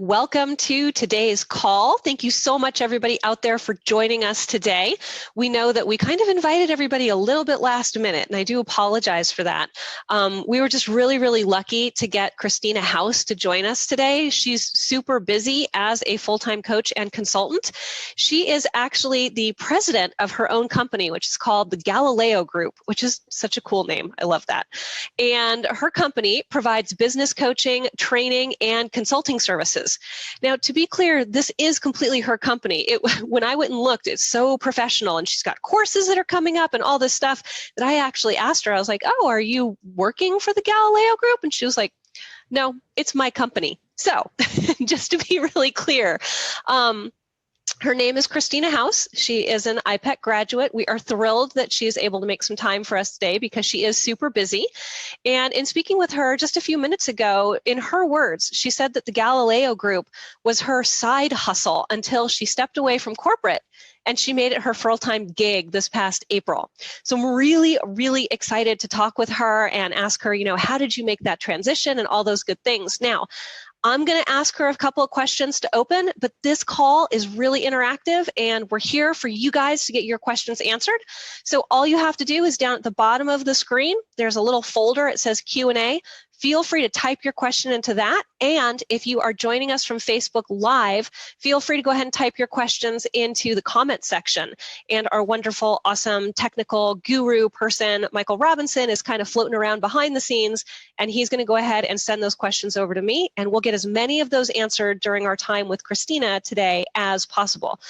welcome to today's call. Thank you so much, everybody out there, for joining us today. We know that we kind of invited everybody a little bit last minute, and I do apologize for that. We were just really lucky to get Christina Health to join us today. She's super busy as a full-time coach and consultant. She is actually the president of her own company, which is called the Galileo Group, which is such a cool name. I love that. And her company provides business coaching, training, and consulting services. Now, to be clear, this is completely her company. When I went and looked, it's so professional, and she's got courses that are coming up and all this stuff that I actually asked her. I was like, oh, are you working for the Galileo Group? And she was like, no, it's my company. So just to be really clear, her name is Christina Health. She is an iPEC graduate. We are thrilled that she is able to make some time for us today because she is super busy. And in speaking with her just a few minutes ago, in her words, she said that the Galileo Group was her side hustle until she stepped away from corporate and she made it her full-time gig this past April. So I'm really excited to talk with her and ask her, how did you make that transition and all those good things? Now, I'm going to ask her a couple of questions to open, but this call is really interactive and we're here for you guys to get your questions answered. So all you have to do is down at the bottom of the screen, there's a little folder, it says Q&A. Feel free to type your question into that. And if you are joining us from Facebook Live, feel free to go ahead and type your questions into the comment section. And our wonderful, awesome technical guru person, Michael Robinson, is kind of floating around behind the scenes, and he's going to go ahead and send those questions over to me, and we'll get as many of those answered during our time with Christina today as possible.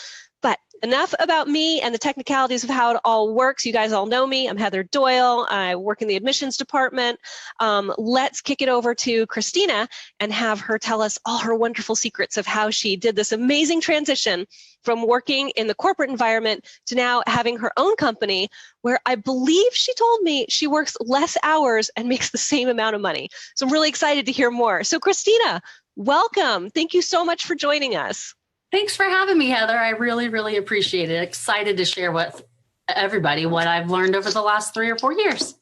But enough about me and the technicalities of how it all works. You guys all know me. I'm Heather Doyle. I work in the admissions department. Let's kick it over to Christina and have her tell us all her wonderful secrets of how she did this amazing transition from working in the corporate environment to now having her own company, where I believe she told me she works less hours and makes the same amount of money. So I'm really excited to hear more. So Christina, welcome. Thank you so much for joining us. Thanks for having me, Heather. I really appreciate it. Excited to share with everybody what I've learned over the last 3 or 4 years.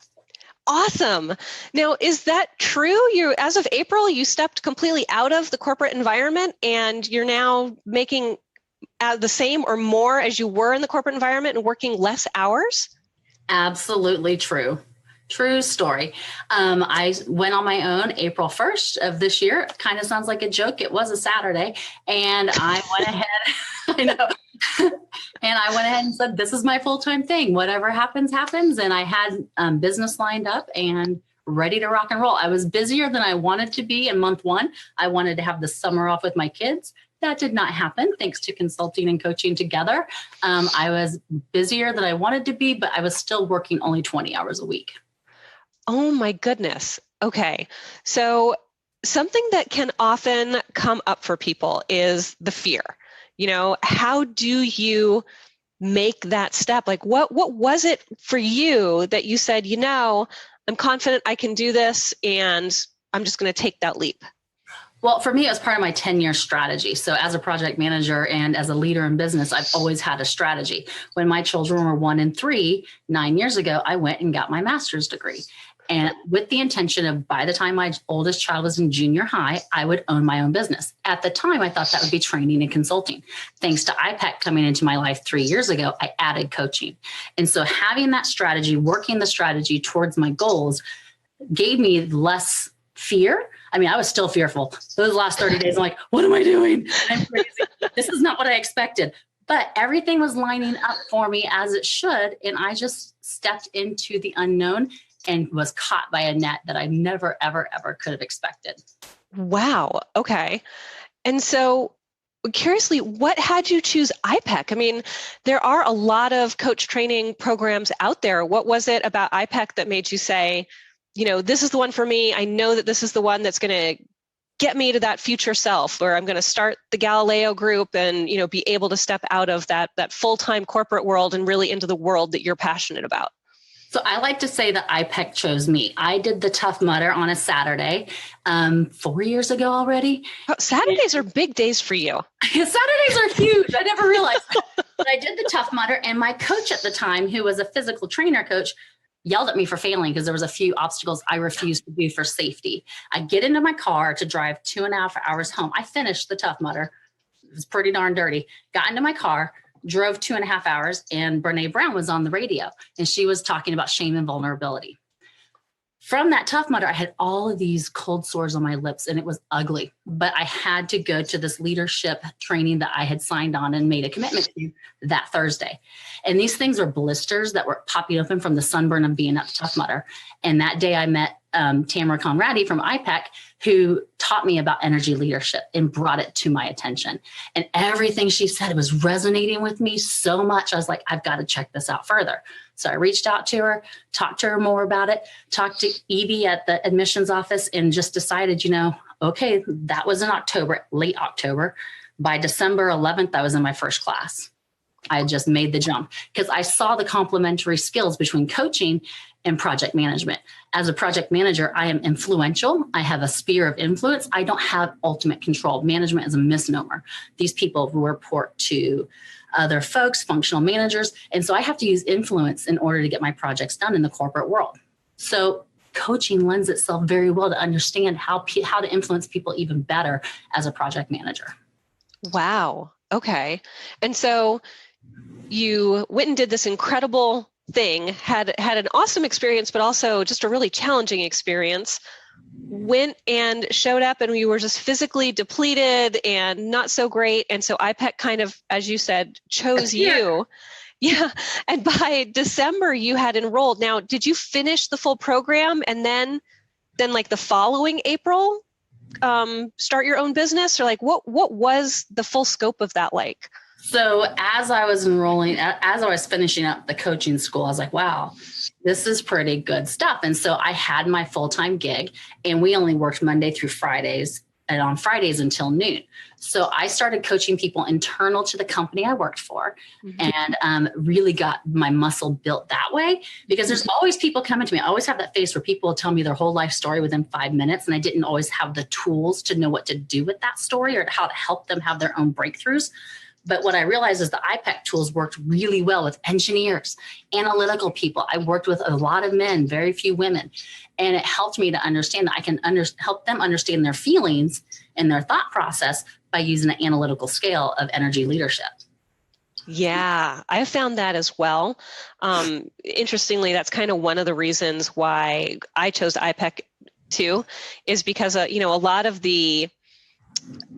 Awesome. Now, is that true? As of April, you stepped completely out of the corporate environment and you're now making the same or more as you were in the corporate environment and working less hours? Absolutely true. True story. I went on my own April 1st of this year. Kind of sounds like a joke. It was a Saturday. And I went ahead, I know, and I went ahead and said, this is my full-time thing. Whatever happens, happens. And I had business lined up and ready to rock and roll. I was busier than I wanted to be in month 1. I wanted to have the summer off with my kids. That did not happen thanks to consulting and coaching together. I was busier than I wanted to be, but I was still working only 20 hours a week. Oh my goodness. Okay. So something that can often come up for people is the fear. How do you make that step? Like what was it for you that you said, I'm confident I can do this and I'm just going to take that leap? Well, for me, it was part of my 10-year strategy. So as a project manager and as a leader in business, I've always had a strategy. When my children were 1 and 3, 9 years ago, I went and got my master's degree. And with the intention of by the time my oldest child was in junior high, I would own my own business. At the time, I thought that would be training and consulting. Thanks to iPEC coming into my life 3 years ago, I added coaching. And so having that strategy, working the strategy towards my goals gave me less fear. I mean, I was still fearful. Those last 30 days, I'm like, what am I doing? I'm crazy. This is not what I expected. But everything was lining up for me as it should. And I just stepped into the unknown and was caught by a net that I never, ever could have expected. Wow. Okay. And so curiously, what had you choose iPEC? I mean, there are a lot of coach training programs out there. What was it about iPEC that made you say, this is the one for me. I know that this is the one that's going to get me to that future self where I'm going to start the Galileo Group and, be able to step out of that full-time corporate world and really into the world that you're passionate about. So I like to say that iPEC chose me. I did the Tough Mudder on a Saturday 4 years ago already. Oh, Saturdays are big days for you. Saturdays are huge. I never realized that. But I did the Tough Mudder, and my coach at the time, who was a physical trainer coach, yelled at me for failing because there was a few obstacles I refused to do for safety. I get into my car to drive 2.5 hours home. I finished the Tough Mudder. It was pretty darn dirty. Got into my car, drove 2.5 hours, and Brene Brown was on the radio, and she was talking about shame and vulnerability. From that Tough Mudder, I had all of these cold sores on my lips, and it was ugly. But I had to go to this leadership training that I had signed on and made a commitment to that Thursday. And these things are blisters that were popping open from the sunburn of being at Tough Mudder. And that day I met Tamara Conradi from iPEC, who taught me about energy leadership and brought it to my attention. And everything she said was resonating with me so much. I was like, I've got to check this out further. So I reached out to her, talked to her more about it, talked to Evie at the admissions office, and just decided, okay, that was in October, late October. By December 11th, I was in my first class. I had just made the jump because I saw the complementary skills between coaching and project management. As a project manager, I am influential. I have a sphere of influence. I don't have ultimate control. Management is a misnomer. These people report to other folks, functional managers. And so I have to use influence in order to get my projects done in the corporate world. So coaching lends itself very well to understand how to influence people even better as a project manager. Wow. Okay. And so you went and did this incredible thing, had an awesome experience, but also just a really challenging experience, went and showed up and you were just physically depleted and not so great. And so iPEC kind of, as you said, chose you. Yeah. And by December you had enrolled. Now, did you finish the full program and then like the following April, start your own business, or like what was the full scope of that like? So as I was enrolling, as I was finishing up the coaching school, I was like, wow, this is pretty good stuff. And so I had my full-time gig, and we only worked Monday through Fridays, and on Fridays until noon. So I started coaching people internal to the company I worked for, and really got my muscle built that way, because there's always people coming to me. I always have that face where people will tell me their whole life story within 5 minutes, and I didn't always have the tools to know what to do with that story or how to help them have their own breakthroughs. But what I realized is the iPEC tools worked really well with engineers, analytical people. I worked with a lot of men, very few women. And it helped me to understand that I can help them understand their feelings and their thought process by using an analytical scale of energy leadership. Yeah, I found that as well. Interestingly, that's kind of one of the reasons why I chose iPEC too, is because, a lot of the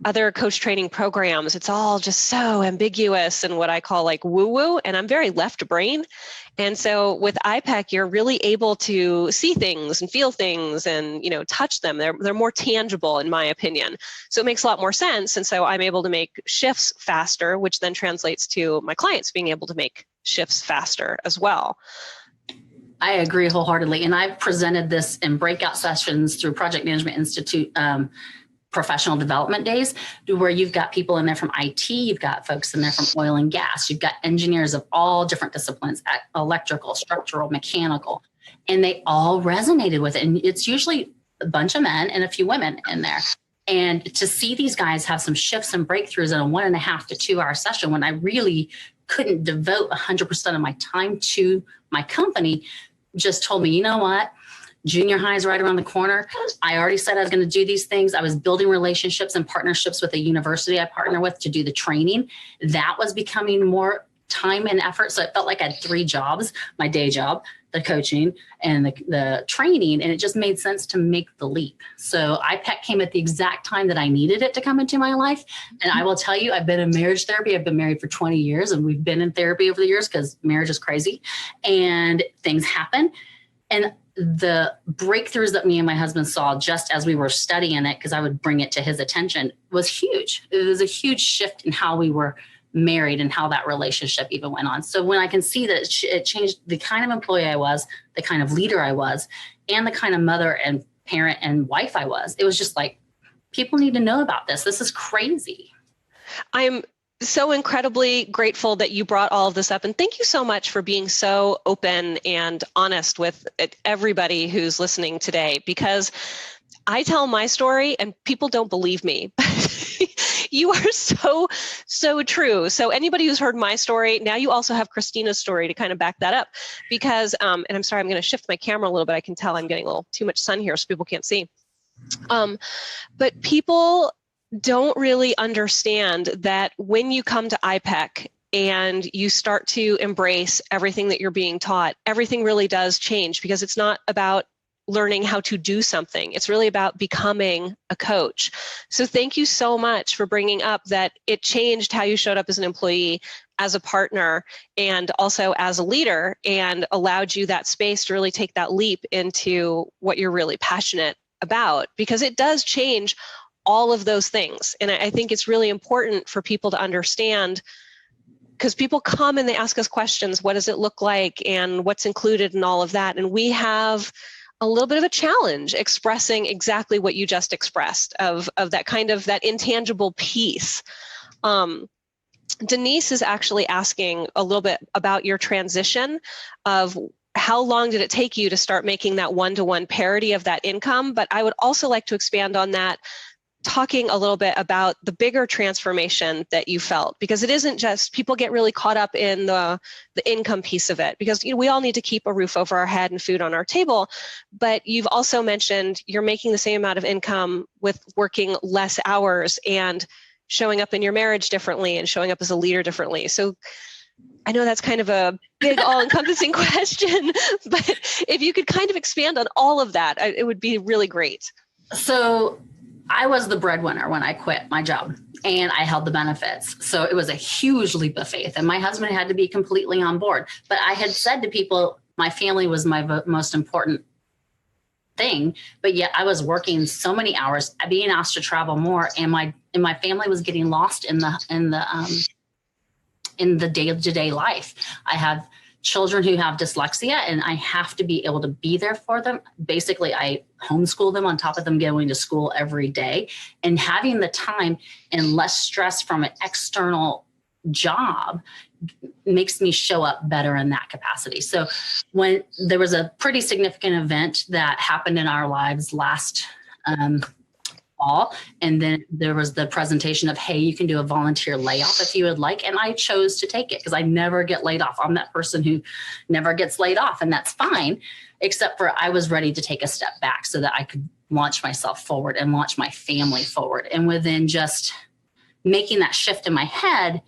other coach training programs, it's all just so ambiguous and what I call like woo-woo, and I'm very left brain. And so with iPEC, you're really able to see things and feel things and, touch them. They're more tangible in my opinion. So it makes a lot more sense. And so I'm able to make shifts faster, which then translates to my clients being able to make shifts faster as well. I agree wholeheartedly. And I've presented this in breakout sessions through Project Management Institute professional development days, where you've got people in there from IT, you've got folks in there from oil and gas, you've got engineers of all different disciplines, electrical, structural, mechanical, and they all resonated with it. And it's usually a bunch of men and a few women in there. And to see these guys have some shifts and breakthroughs in a 1.5 to 2 hour session when I really couldn't devote 100% of my time to my company, just told me, you know what? Junior high is right around the corner. I already said I was going to do these things. I was building relationships and partnerships with a university I partner with to do the training. That was becoming more time and effort. So it felt like I had 3 jobs, my day job, the coaching, and the training. And it just made sense to make the leap. So iPEC came at the exact time that I needed it to come into my life. And I will tell you, I've been in marriage therapy. I've been married for 20 years, and we've been in therapy over the years because marriage is crazy and things happen. And the breakthroughs that me and my husband saw just as we were studying it, because I would bring it to his attention, was huge. It was a huge shift in how we were married and how that relationship even went on. So when I can see that it changed the kind of employee I was, the kind of leader I was, and the kind of mother and parent and wife I was, it was just like, people need to know about this. This is crazy. I'm so incredibly grateful that you brought all of this up. And thank you so much for being so open and honest with everybody who's listening today, because I tell my story and people don't believe me. You are so true. So anybody who's heard my story, now you also have Christina's story to kind of back that up, because, and I'm sorry, I'm going to shift my camera a little bit. I can tell I'm getting a little too much sun here so people can't see. But people don't really understand that when you come to iPEC and you start to embrace everything that you're being taught, everything really does change, because it's not about learning how to do something. It's really about becoming a coach. So thank you so much for bringing up that it changed how you showed up as an employee, as a partner, and also as a leader, and allowed you that space to really take that leap into what you're really passionate about, because it does change all of those things. And I think it's really important for people to understand, because people come and they ask us questions, what does it look like and what's included and all of that. And we have a little bit of a challenge expressing exactly what you just expressed of that kind of that intangible piece. Denise is actually asking a little bit about your transition of how long did it take you to start making that one-to-one parity of that income? But I would also like to expand on that, talking a little bit about the bigger transformation that you felt, because it isn't just, people get really caught up in the income piece of it, because we all need to keep a roof over our head and food on our table. But you've also mentioned you're making the same amount of income with working less hours and showing up in your marriage differently and showing up as a leader differently. So I know that's kind of a big all-encompassing question, but if you could kind of expand on all of that, it would be really great. So I was the breadwinner when I quit my job, and I held the benefits. So it was a huge leap of faith, and my husband had to be completely on board. But I had said to people, my family was my most important thing, but yet I was working so many hours, being asked to travel more, and my family was getting lost in the day-to-day life. I have children who have dyslexia, and I have to be able to be there for them. Basically, I homeschool them on top of them going to school every day, and having the time and less stress from an external job makes me show up better in that capacity. So when there was a pretty significant event that happened in our lives last fall, and then there was the presentation of, hey, you can do a volunteer layoff if you would like, and I chose to take it because I never get laid off. I'm that person who never gets laid off, and that's fine, except for I was ready to take a step back so that I could launch myself forward and launch my family forward. And within just making that shift in my head,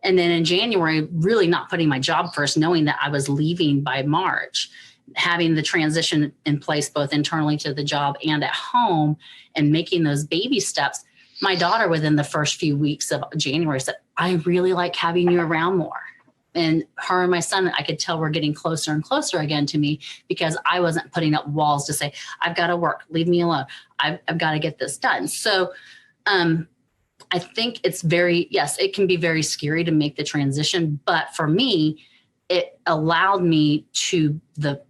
and then in January, really not putting my job first, knowing that I was leaving by March, having the transition in place both internally to the job and at home, and making those baby steps. My daughter, within the first few weeks of January, said, I really like having you around more. And her and my son, I could tell, were getting closer and closer again to me, because I wasn't putting up walls to say, I've got to work, leave me alone. I've got to get this done. So I think it can be very scary to make the transition. But for me, it allowed me to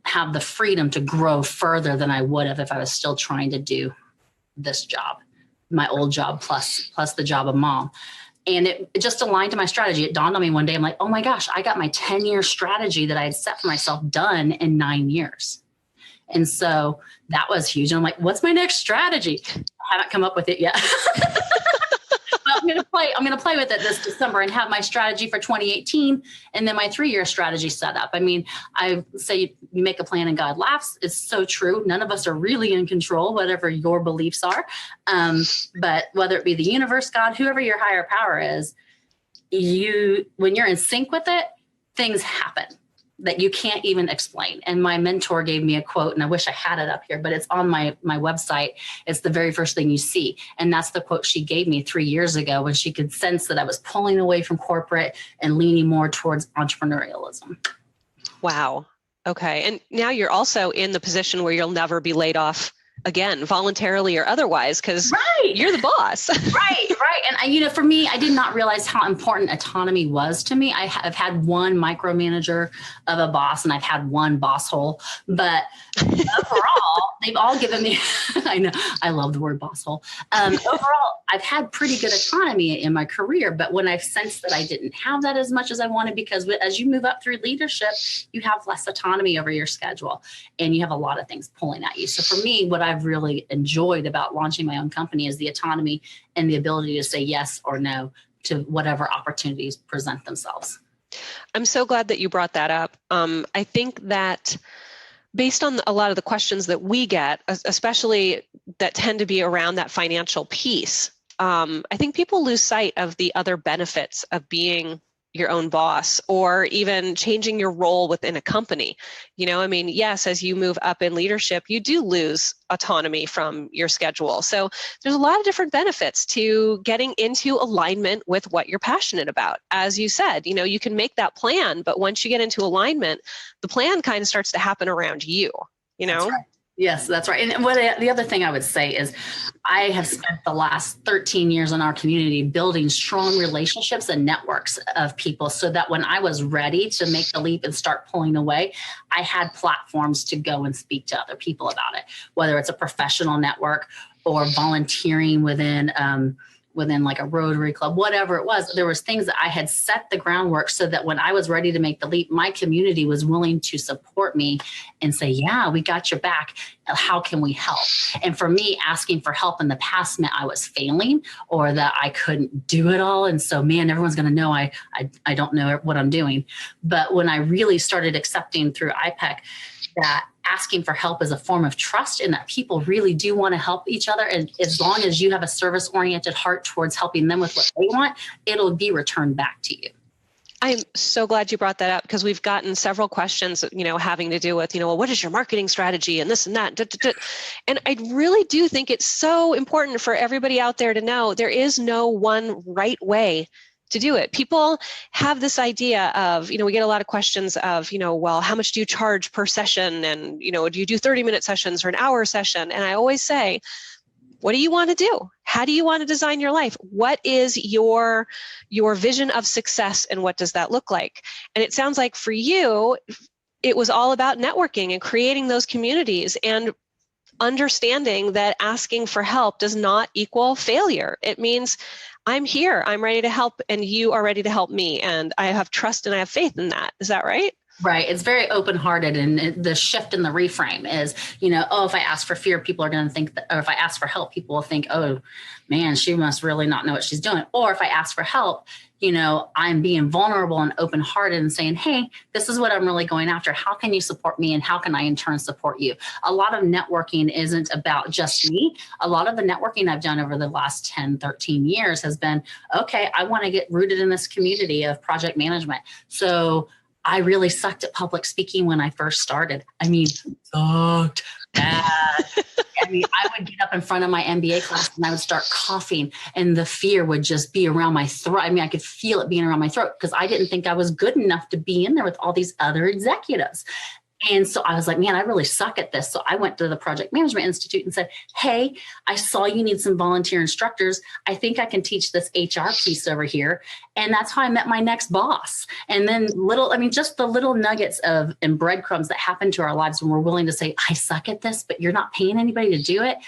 have the freedom to grow further than I would have if I was still trying to do this job, my old job, plus the job of mom. And it just aligned to my strategy. It dawned on me one day, I'm like, oh my gosh, I got my 10-year strategy that I had set for myself done in 9 years. And so that was huge. And I'm like, what's my next strategy? I haven't come up with it yet. But I'm going to play with it this December and have my strategy for 2018 and then my 3-year strategy set up. I mean, I say you make a plan and God laughs. It's so true. None of us are really in control, whatever your beliefs are. But whether it be the universe, God, whoever your higher power is, when you're in sync with it, things happen that you can't even explain. And my mentor gave me a quote, and I wish I had it up here, but it's on my website. It's the very first thing you see. And that's the quote she gave me 3 years ago, when she could sense that I was pulling away from corporate and leaning more towards entrepreneurialism. Wow. Okay. And now you're also in the position where you'll never be laid off again, voluntarily or otherwise, because you're the boss. Right. And for me, I did not realize how important autonomy was to me. I've had one micromanager of a boss, and I've had one boss hole, but overall, they've all given me, I know, I love the word boss hole. Overall, I've had pretty good autonomy in my career, but when I've sensed that I didn't have that as much as I wanted, because as you move up through leadership, you have less autonomy over your schedule and you have a lot of things pulling at you. So for me, what I've really enjoyed about launching my own company is the autonomy and the ability to say yes or no to whatever opportunities present themselves. I'm so glad that you brought that up. I think that based on a lot of the questions that we get, especially that tend to be around that financial piece, I think people lose sight of the other benefits of being your own boss, or even changing your role within a company. I mean, yes, as you move up in leadership, you do lose autonomy from your schedule. So there's a lot of different benefits to getting into alignment with what you're passionate about. As you said, you can make that plan, but once you get into alignment, the plan kind of starts to happen around you, That's right. Yes, that's right. And the other thing I would say is I have spent the last 13 years in our community building strong relationships and networks of people, so that when I was ready to make the leap and start pulling away, I had platforms to go and speak to other people about it, whether it's a professional network or volunteering within like a Rotary Club, whatever it was. There was things that I had set the groundwork so that when I was ready to make the leap, my community was willing to support me and say, yeah, we got your back. How can we help? And for me, asking for help in the past meant I was failing or that I couldn't do it all. And so, man, everyone's going to know I don't know what I'm doing. But when I really started accepting through iPEC that asking for help is a form of trust and that people really do want to help each other, and as long as you have a service-oriented heart towards helping them with what they want, it'll be returned back to you. I'm so glad you brought that up, because we've gotten several questions, having to do with, well, what is your marketing strategy and this and that. And I really do think it's so important for everybody out there to know there is no one right way to do it. People have this idea of, we get a lot of questions of, well, how much do you charge per session? And, do you do 30-minute sessions or an hour session? And I always say, what do you want to do? How do you want to design your life? What is your vision of success, and what does that look like? And it sounds like for you, it was all about networking and creating those communities and understanding that asking for help does not equal failure. It means I'm here, I'm ready to help, and you are ready to help me. And I have trust and I have faith in that. Is that right? Right. It's very open-hearted. And the shift in the reframe is, if I ask for fear, people are going to think that, or if I ask for help, people will think, oh man, she must really not know what she's doing. Or if I ask for help, I'm being vulnerable and open-hearted and saying, hey, this is what I'm really going after. How can you support me? And how can I in turn support you? A lot of networking isn't about just me. A lot of the networking I've done over the last 10, 13 years has been, okay, I want to get rooted in this community of project management. So I really sucked at public speaking when I first started. I mean, sucked bad. I would get up in front of my MBA class and I would start coughing, and the fear would just be around my throat. I could feel it being around my throat because I didn't think I was good enough to be in there with all these other executives. And so I was like, man, I really suck at this. So I went to the Project Management Institute and said, hey, I saw you need some volunteer instructors. I think I can teach this HR piece over here. And that's how I met my next boss. And then just the little nuggets and breadcrumbs that happen to our lives when we're willing to say, I suck at this, but you're not paying anybody to do it.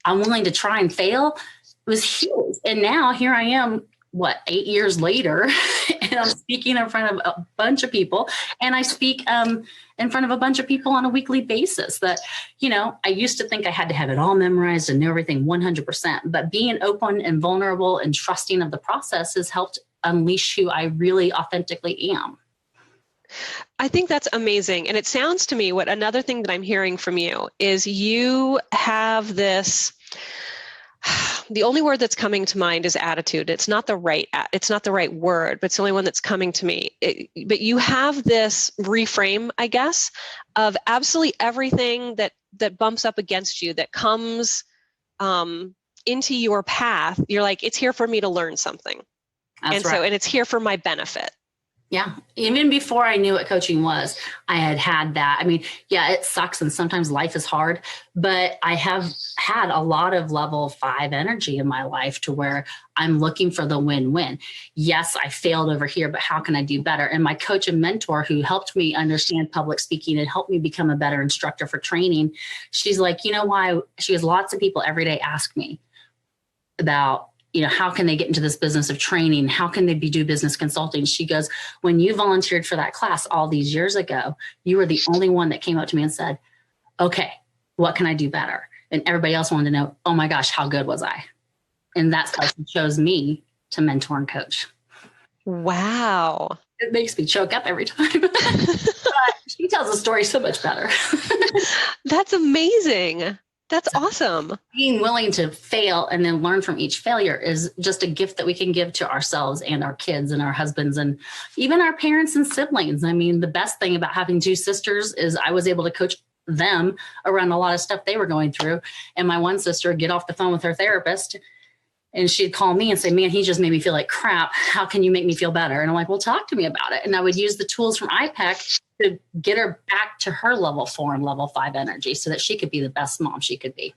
I'm willing to try and fail. It was huge. And now here I am, 8 years later, and I'm speaking in front of a bunch of people, and I speak in front of a bunch of people on a weekly basis that, I used to think I had to have it all memorized and know everything 100%, but being open and vulnerable and trusting of the process has helped unleash who I really authentically am. I think that's amazing. And it sounds to me, another thing that I'm hearing from you is you have this, the only word that's coming to mind is attitude. It's not the right word, but it's the only one that's coming to me. But you have this reframe, I guess, of absolutely everything that bumps up against you, that comes into your path. You're like, it's here for me to learn something. That's right. And it's here for my benefit. Yeah. Even before I knew what coaching was, I had that. It sucks and sometimes life is hard, but I have had a lot of level 5 energy in my life to where I'm looking for the win-win. Yes, I failed over here, but how can I do better? And my coach and mentor who helped me understand public speaking and helped me become a better instructor for training, she's like, why? She has lots of people every day ask me about how can they get into this business of training? How can they do business consulting? She goes, when you volunteered for that class all these years ago, you were the only one that came up to me and said, okay, what can I do better? And everybody else wanted to know, oh my gosh, how good was I? And that's how she chose me to mentor and coach. Wow. It makes me choke up every time. But she tells the story so much better. That's amazing. That's awesome. Being willing to fail and then learn from each failure is just a gift that we can give to ourselves and our kids and our husbands and even our parents and siblings. I mean, the best thing about having two sisters is I was able to coach them around a lot of stuff they were going through. And my one sister would get off the phone with her therapist and she'd call me and say, man, he just made me feel like crap. How can you make me feel better? And I'm like, well, talk to me about it. And I would use the tools from iPEC to get her back to her level 4 and level 5 energy so that she could be the best mom she could be.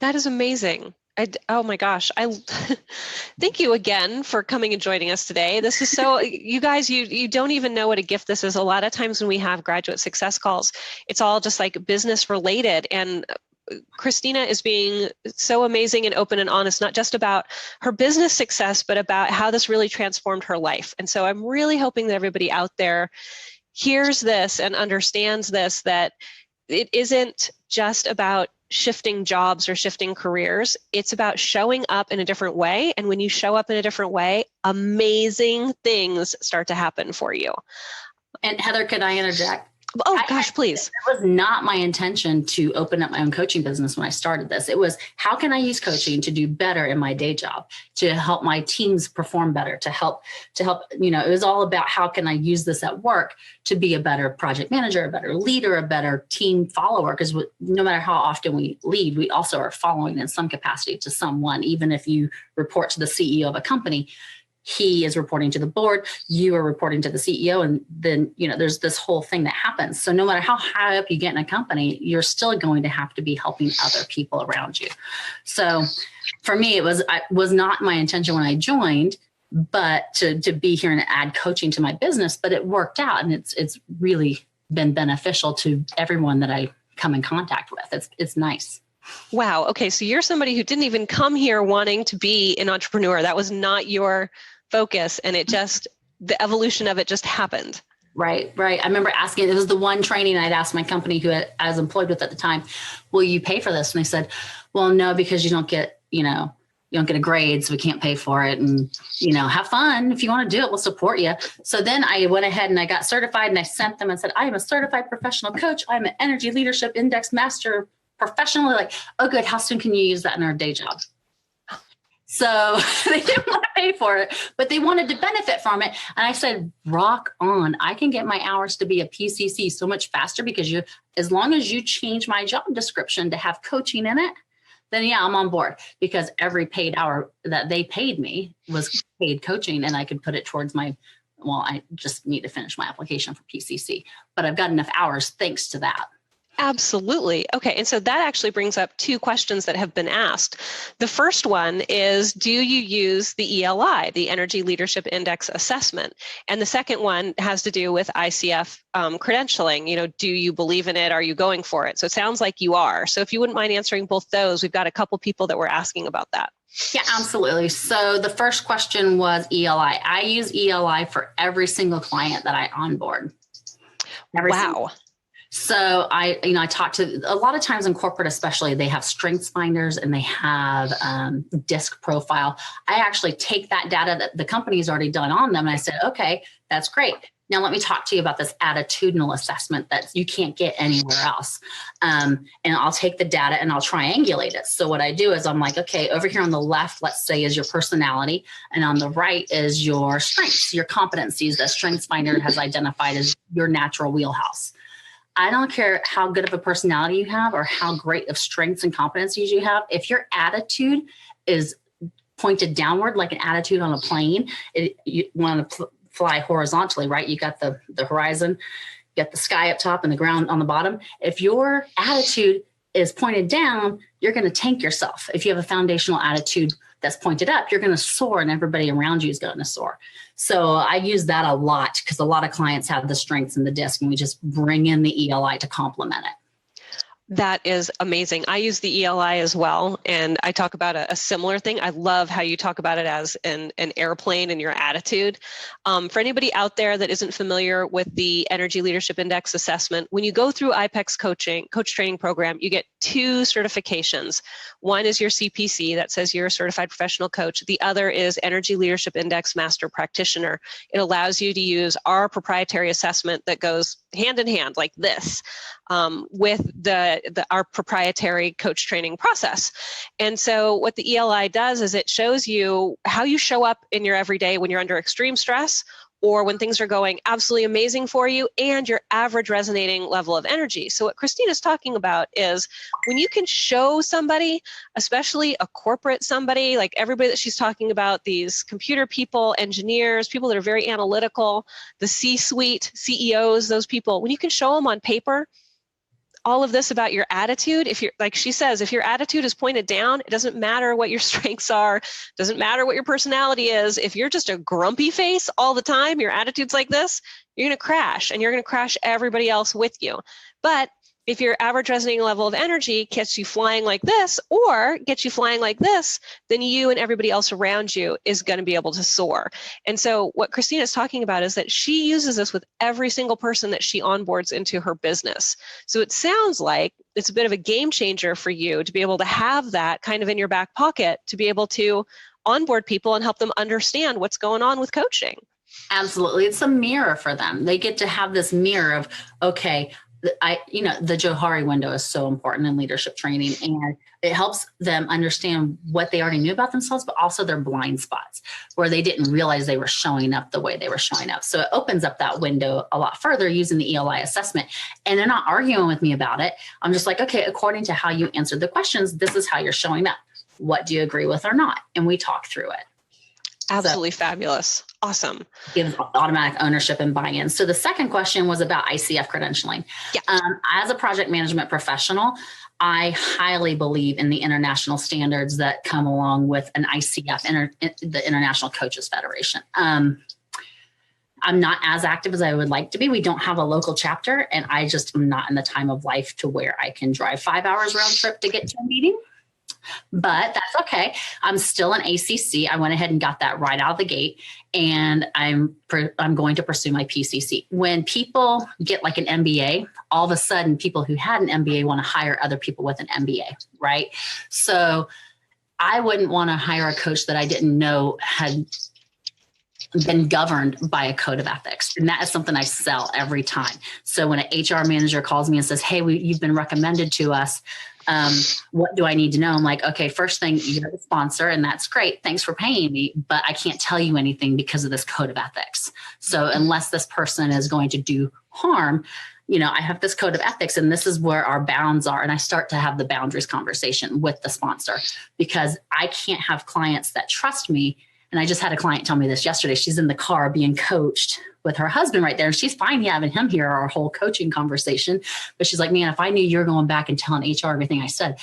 That is amazing. Oh my gosh. Thank you again for coming and joining us today. This is so, you guys, you don't even know what a gift this is. A lot of times when we have graduate success calls, it's all just like business related. And Christina is being so amazing and open and honest, not just about her business success, but about how this really transformed her life. And so I'm really hoping that everybody out there hears this and understands this, that it isn't just about shifting jobs or shifting careers. It's about showing up in a different way. And when you show up in a different way, amazing things start to happen for you. And Heather, could I interject? Oh gosh, please. It was not my intention to open up my own coaching business when I started this. It was, how can I use coaching to do better in my day job, to help my teams perform better, to help, it was all about how can I use this at work to be a better project manager, a better leader, a better team follower. Because no matter how often we lead, we also are following in some capacity to someone. Even if you report to the CEO of a company, he is reporting to the board, you are reporting to the CEO, and then, there's this whole thing that happens. So no matter how high up you get in a company, you're still going to have to be helping other people around you. So for me, it was not my intention when I joined, but to be here and add coaching to my business, but it worked out, and it's really been beneficial to everyone that I come in contact with. It's nice. Wow. Okay. So you're somebody who didn't even come here wanting to be an entrepreneur. That was not your focus. And the evolution of it just happened. Right. I remember asking, it was the one training I'd asked my company who I was employed with at the time, will you pay for this? And they said, well, no, because you don't get a grade, so we can't pay for it. And, have fun. If you want to do it, we'll support you. So then I went ahead and I got certified and I sent them and said, I am a certified professional coach. I'm an energy leadership index master professional. They're like, oh, good. How soon can you use that in our day job? So they didn't want to pay for it, but they wanted to benefit from it. And I said, rock on. I can get my hours to be a PCC so much faster because as long as you change my job description to have coaching in it, then yeah, I'm on board, because every paid hour that they paid me was paid coaching, and I could put it towards I just need to finish my application for PCC, but I've got enough hours thanks to that. Absolutely. Okay. And so that actually brings up two questions that have been asked. The first one is, do you use the ELI, the Energy Leadership Index Assessment? And the second one has to do with ICF credentialing. Do you believe in it? Are you going for it? So it sounds like you are. So if you wouldn't mind answering both those, we've got a couple people that were asking about that. Yeah, absolutely. So the first question was ELI. I use ELI for every single client that I onboard. Wow. So I talk to a lot of times in corporate, especially, they have strengths finders and they have DISC profile. I actually take that data that the company's already done on them. And I said, okay, that's great. Now let me talk to you about this attitudinal assessment that you can't get anywhere else. And I'll take the data and I'll triangulate it. So what I do is I'm like, okay, over here on the left, let's say, is your personality. And on the right is your strengths, your competencies that Strengths Finder has identified as your natural wheelhouse. I don't care how good of a personality you have or how great of strengths and competencies you have. If your attitude is pointed downward, like an attitude on a plane, you want to fly horizontally, right? You got the horizon, you got the sky up top and the ground on the bottom. If your attitude is pointed down, you're going to tank yourself. If you have a foundational attitude that's pointed up, you're going to soar, and everybody around you is going to soar. So I use that a lot because a lot of clients have the strengths and the DISC, and we just bring in the ELI to complement it. That is amazing. I use the ELI as well, and I talk about a similar thing. I love how you talk about it as an airplane and your attitude. For anybody out there that isn't familiar with the Energy Leadership Index assessment, when you go through iPEC's coach training program, you get 2 certifications. One is your CPC, that says you're a certified professional coach. The other is Energy Leadership Index Master Practitioner. It allows you to use our proprietary assessment that goes hand in hand like this with our proprietary coach training process. And so what the ELI does is it shows you how you show up in your everyday when you're under extreme stress or when things are going absolutely amazing for you, and your average resonating level of energy. So what Christina's talking about is when you can show somebody, especially a corporate somebody, like everybody that she's talking about, these computer people, engineers, people that are very analytical, the C-suite, CEOs, those people, when you can show them on paper all of this about your attitude, if you're, like she says, if your attitude is pointed down, it doesn't matter what your strengths are, doesn't matter what your personality is. If you're just a grumpy face all the time, your attitude's like this, you're going to crash, and you're going to crash everybody else with you. But if your average resonating level of energy gets you flying like this or gets you flying like this, then you and everybody else around you is going to be able to soar. And so what Christina is talking about is that she uses this with every single person that she onboards into her business. So it sounds like it's a bit of a game changer for you to be able to have that kind of in your back pocket, to be able to onboard people and help them understand what's going on with coaching. Absolutely. It's a mirror for them. They get to have this mirror of, okay, the Johari window is so important in leadership training, and it helps them understand what they already knew about themselves, but also their blind spots where they didn't realize they were showing up the way they were showing up. So it opens up that window a lot further using the ELI assessment. And they're not arguing with me about it. I'm just like, okay, according to how you answered the questions, this is how you're showing up. What do you agree with or not? And we talk through it. Absolutely fabulous. Awesome. Gives automatic ownership and buy-in. So the second question was about ICF credentialing. Yeah. As a project management professional, I highly believe in the international standards that come along with an ICF, the International Coaches Federation. I'm not as active as I would like to be. We don't have a local chapter, and I just am not in the time of life to where I can drive 5 hours round trip to get to a meeting. But that's okay. I'm still an ACC. I went ahead and got that right out of the gate, and I'm going to pursue my PCC. When people get like an MBA, all of a sudden people who had an MBA want to hire other people with an MBA, right? So I wouldn't want to hire a coach that I didn't know had been governed by a code of ethics. And that is something I sell every time. So when an HR manager calls me and says, hey, you've been recommended to us, what do I need to know? I'm like, okay, first thing, you're the sponsor, and that's great. Thanks for paying me, but I can't tell you anything because of this code of ethics. So unless this person is going to do harm, I have this code of ethics, and this is where our bounds are. And I start to have the boundaries conversation with the sponsor, because I can't have clients that trust me. And I just had a client tell me this yesterday. She's in the car being coached with her husband right there. And she's fine having him hear our whole coaching conversation. But she's like, man, if I knew you're going back and telling HR everything I said,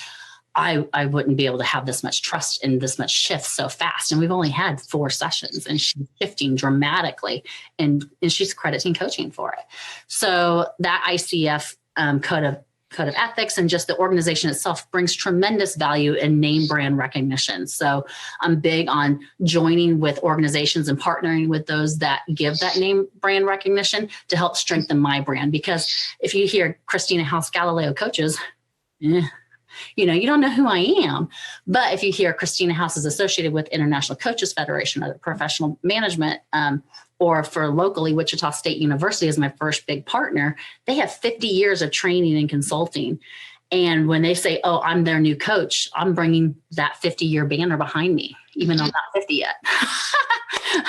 I wouldn't be able to have this much trust and this much shift so fast. And we've only had 4 sessions, and she's shifting dramatically, and she's crediting coaching for it. So that ICF code of ethics and just the organization itself brings tremendous value in name brand recognition. So I'm big on joining with organizations and partnering with those that give that name brand recognition to help strengthen my brand. Because if you hear Christina Health Galileo coaches, you don't know who I am. But if you hear Christina House is associated with International Coaches Federation or the professional management, or for locally, Wichita State University is my first big partner, they have 50 years of training and consulting. And when they say, oh, I'm their new coach, I'm bringing that 50-year banner behind me, even though I'm not 50 yet.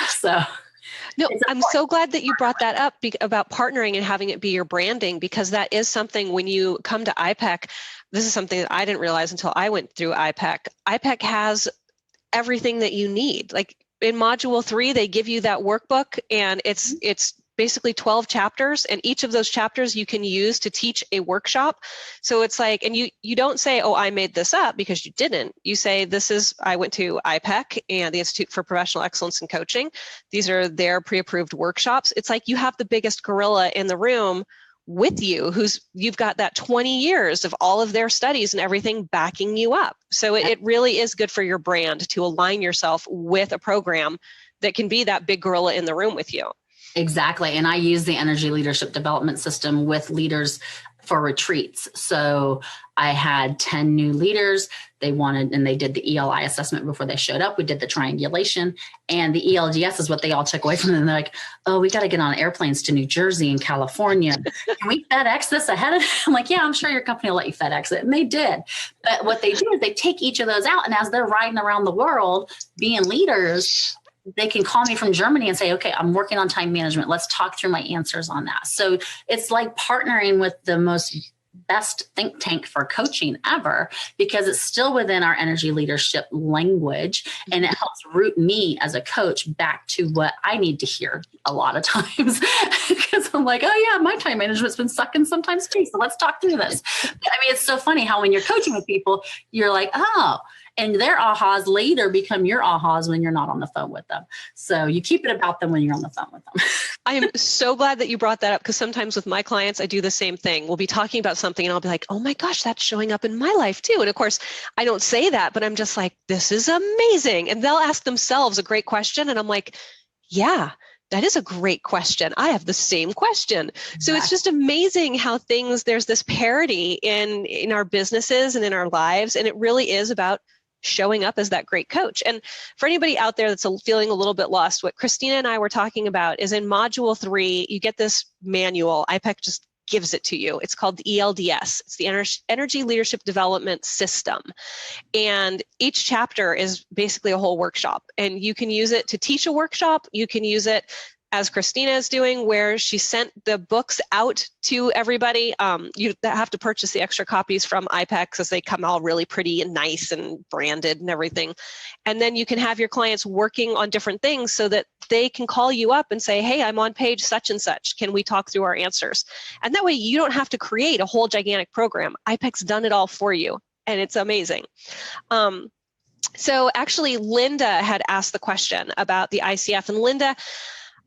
So no, I'm so glad that you brought that up about partnering and having it be your branding, because that is something when you come to iPEC, this is something that I didn't realize until I went through iPEC. iPEC has everything that you need. Like in module 3, they give you that workbook, and it's basically 12 chapters, and each of those chapters you can use to teach a workshop. So it's like, and you don't say, oh, I made this up, because you didn't. You say, I went to iPEC and the Institute for Professional Excellence in Coaching. These are their pre-approved workshops. It's like you have the biggest gorilla in the room with you, you've got that 20 years of all of their studies and everything backing you up. So it really is good for your brand to align yourself with a program that can be that big gorilla in the room with you. Exactly. And I use the energy leadership development system with leaders for retreats. So I had 10 new leaders. They did the ELI assessment before they showed up. We did the triangulation, and the ELDS is what they all took away from them. They're like, oh, we got to get on airplanes to New Jersey and California. Can we FedEx this ahead of? I'm like, yeah, I'm sure your company will let you FedEx it. And they did. But what they do is they take each of those out. And as they're riding around the world being leaders, they can call me from Germany and say, okay, I'm working on time management. Let's talk through my answers on that. So it's like partnering with the best think tank for coaching ever, because it's still within our energy leadership language, and it helps root me as a coach back to what I need to hear a lot of times, because I'm like, oh yeah, my time management's been sucking sometimes too. So let's talk through this. I mean, it's so funny how when you're coaching with people, you're like, oh, and their ahas later become your ahas when you're not on the phone with them. So you keep it about them when you're on the phone with them. I am so glad that you brought that up, because sometimes with my clients, I do the same thing. We'll be talking about something and I'll be like, oh my gosh, that's showing up in my life too. And of course, I don't say that, but I'm just like, this is amazing. And they'll ask themselves a great question. And I'm like, yeah, that is a great question. I have the same question. So it's just amazing how there's this parity in our businesses and in our lives. And it really is about showing up as that great coach. And for anybody out there that's feeling a little bit lost, what Christina and I were talking about is in module 3, you get this manual. iPEC just gives it to you. It's called the ELDS. It's the Energy Leadership Development System. And each chapter is basically a whole workshop. And you can use it to teach a workshop. You can use it as Christina is doing, where she sent the books out to everybody. You have to purchase the extra copies from iPEC because they come all really pretty and nice and branded and everything. And then you can have your clients working on different things so that they can call you up and say, hey, I'm on page such and such. Can we talk through our answers? And that way you don't have to create a whole gigantic program. iPEC's done it all for you, and it's amazing. So actually, Linda had asked the question about the ICF, and Linda,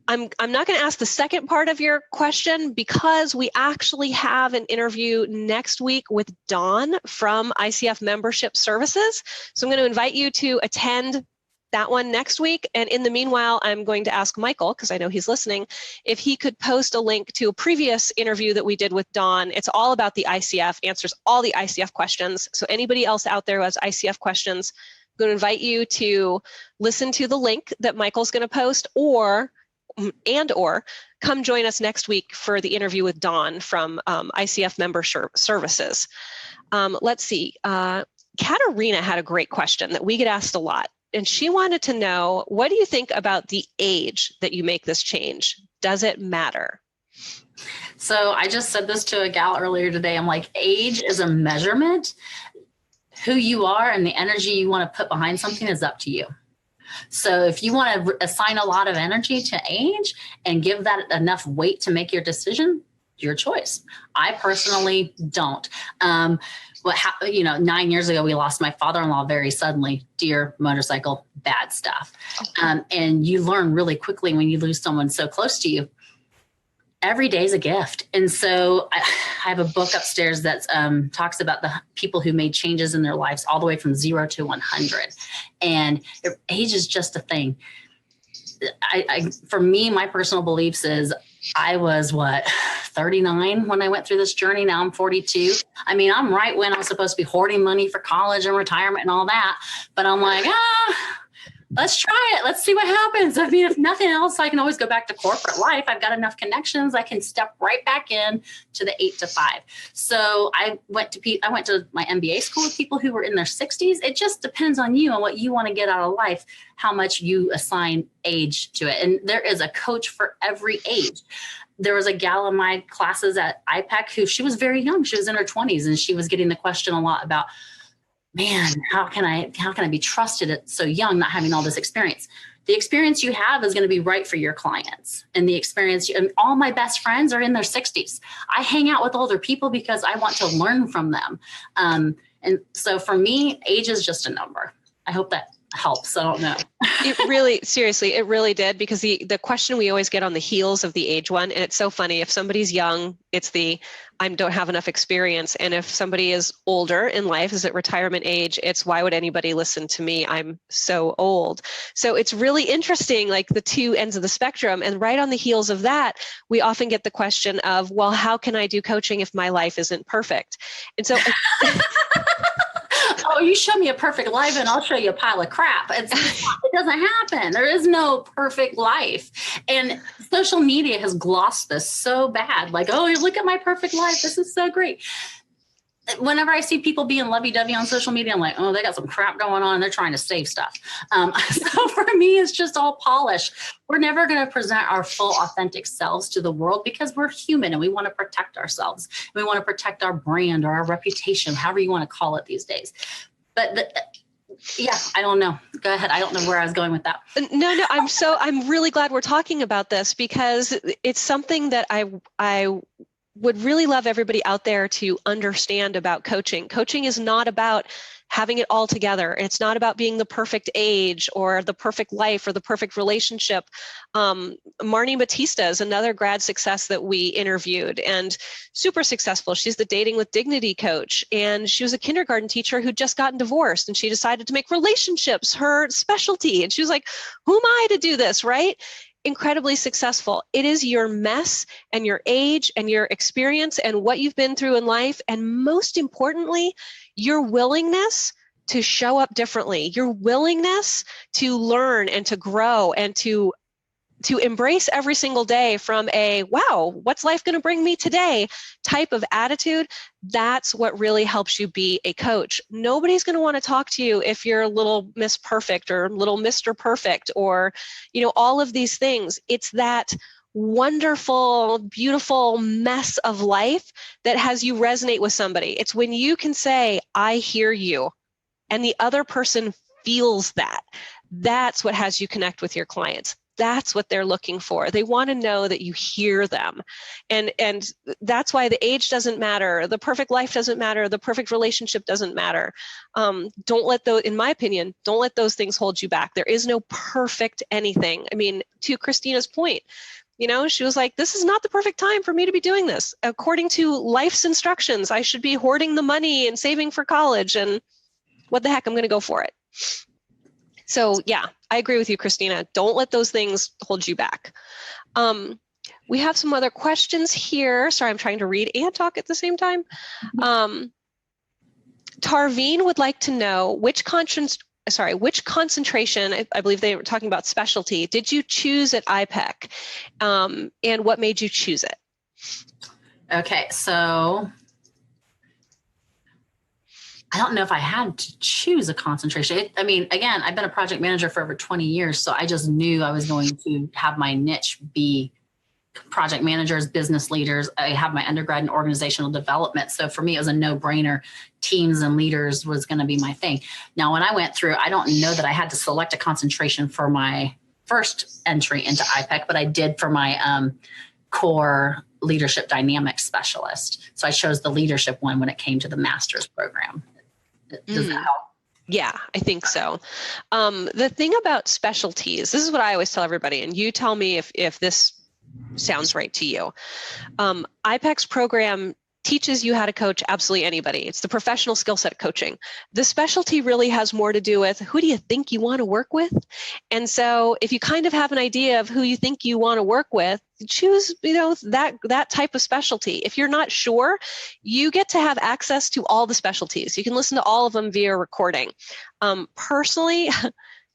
I'm not going to ask the second part of your question because we actually have an interview next week with Dawn from ICF Membership Services. So I'm going to invite you to attend that one next week. And in the meanwhile, I'm going to ask Michael, because I know he's listening, if he could post a link to a previous interview that we did with Dawn. It's all about the ICF, answers all the ICF questions. So anybody else out there who has ICF questions, I'm going to invite you to listen to the link that Michael's going to post, or come join us next week for the interview with Dawn from ICF Membership Services. Let's see. Katarina had a great question that we get asked a lot, and she wanted to know, what do you think about the age that you make this change? Does it matter? So I just said this to a gal earlier today. I'm like, age is a measurement. Who you are and the energy you want to put behind something is up to you. So if you want to assign a lot of energy to age and give that enough weight to make your decision, your choice. I personally don't. 9 years ago, we lost my father-in-law very suddenly. Deer, motorcycle, bad stuff. And you learn really quickly when you lose someone so close to you. Every day is a gift. And so I have a book upstairs that talks about the people who made changes in their lives all the way from 0 to 100. And age is just a thing. For me, my personal beliefs is I was 39 when I went through this journey. Now I'm 42. I mean, I'm right when I was supposed to be hoarding money for college and retirement and all that. But I'm like, let's try it. Let's see what happens. I mean, if nothing else, I can always go back to corporate life. I've got enough connections. I can step right back in to the 8 to 5. So I went to my MBA school with people who were in their 60s. It just depends on you and what you want to get out of life, how much you assign age to it. And there is a coach for every age. There was a gal in my classes at iPEC who, she was very young. She was in her 20s, and she was getting the question a lot about, man, how can I be trusted at so young, not having all this experience? The experience you have is going to be right for your clients. And the experience, and all my best friends are in their 60s. I hang out with older people because I want to learn from them. And so for me, age is just a number. I hope that helps. I don't know. It really, seriously, it really did, because the question we always get on the heels of the age one, and it's so funny, if somebody's young, it's I don't have enough experience. And if somebody is older in life, is at retirement age, it's why would anybody listen to me? I'm so old. So it's really interesting, like the two ends of the spectrum. And right on the heels of that, we often get the question of, well, how can I do coaching if my life isn't perfect? And so oh, you show me a perfect life and I'll show you a pile of crap. It doesn't happen. There is no perfect life. And social media has glossed this so bad. Like, oh, look at my perfect life. This is so great. Whenever I see people being lovey-dovey on social media, I'm like, oh, they got some crap going on and they're trying to save stuff. So for me, it's just all polish. We're never going to present our full authentic selves to the world because we're human and we want to protect ourselves. We want to protect our brand or our reputation, however you want to call it these days. But yeah, I don't know. Go ahead. I don't know where I was going with that. No, I'm really glad we're talking about this, because it's something that I would really love everybody out there to understand about coaching. Coaching is not about having it all together. It's not about being the perfect age or the perfect life or the perfect relationship. Marnie Batista is another grad success that we interviewed, and super successful. She's the Dating with Dignity coach, and she was a kindergarten teacher who'd just gotten divorced, and she decided to make relationships her specialty. And she was like, who am I to do this, right? Incredibly successful. It is your mess and your age and your experience and what you've been through in life, and most importantly, your willingness to show up differently, your willingness to learn and to grow and to embrace every single day from a, wow, what's life going to bring me today type of attitude. That's what really helps you be a coach. Nobody's going to want to talk to you if you're a little Miss Perfect or little Mr. Perfect or, all of these things. It's that wonderful, beautiful mess of life that has you resonate with somebody. It's when you can say, I hear you, and the other person feels that. That's what has you connect with your clients. That's what they're looking for. They want to know that you hear them. And that's why the age doesn't matter. The perfect life doesn't matter. The perfect relationship doesn't matter. Don't let those, in my opinion, don't let those things hold you back. There is no perfect anything. I mean, to Christina's point, she was like, this is not the perfect time for me to be doing this. According to life's instructions, I should be hoarding the money and saving for college. And what the heck, I'm going to go for it. So yeah, I agree with you, Christina. Don't let those things hold you back. We have some other questions here. Sorry, I'm trying to read and talk at the same time. Tarveen would like to know which concentration, I believe they were talking about specialty, did you choose at iPEC, and what made you choose it? Okay, so I don't know if I had to choose a concentration. Again, I've been a project manager for over 20 years, so I just knew I was going to have my niche be project managers, business leaders. I have my undergrad in organizational development. So for me, it was a no-brainer. Teams and leaders was going to be my thing. Now, when I went through, I don't know that I had to select a concentration for my first entry into iPEC, but I did for my core leadership dynamics specialist. So I chose the leadership one when it came to the master's program. Does that help? Yeah, I think so. The thing about specialties, this is what I always tell everybody, and you tell me if this sounds right to you. iPEC's program teaches you how to coach absolutely anybody. It's the professional skill set coaching. The specialty really has more to do with who do you think you want to work with? And so if you kind of have an idea of who you think you want to work with, choose, that type of specialty. If you're not sure, you get to have access to all the specialties. You can listen to all of them via recording. Personally,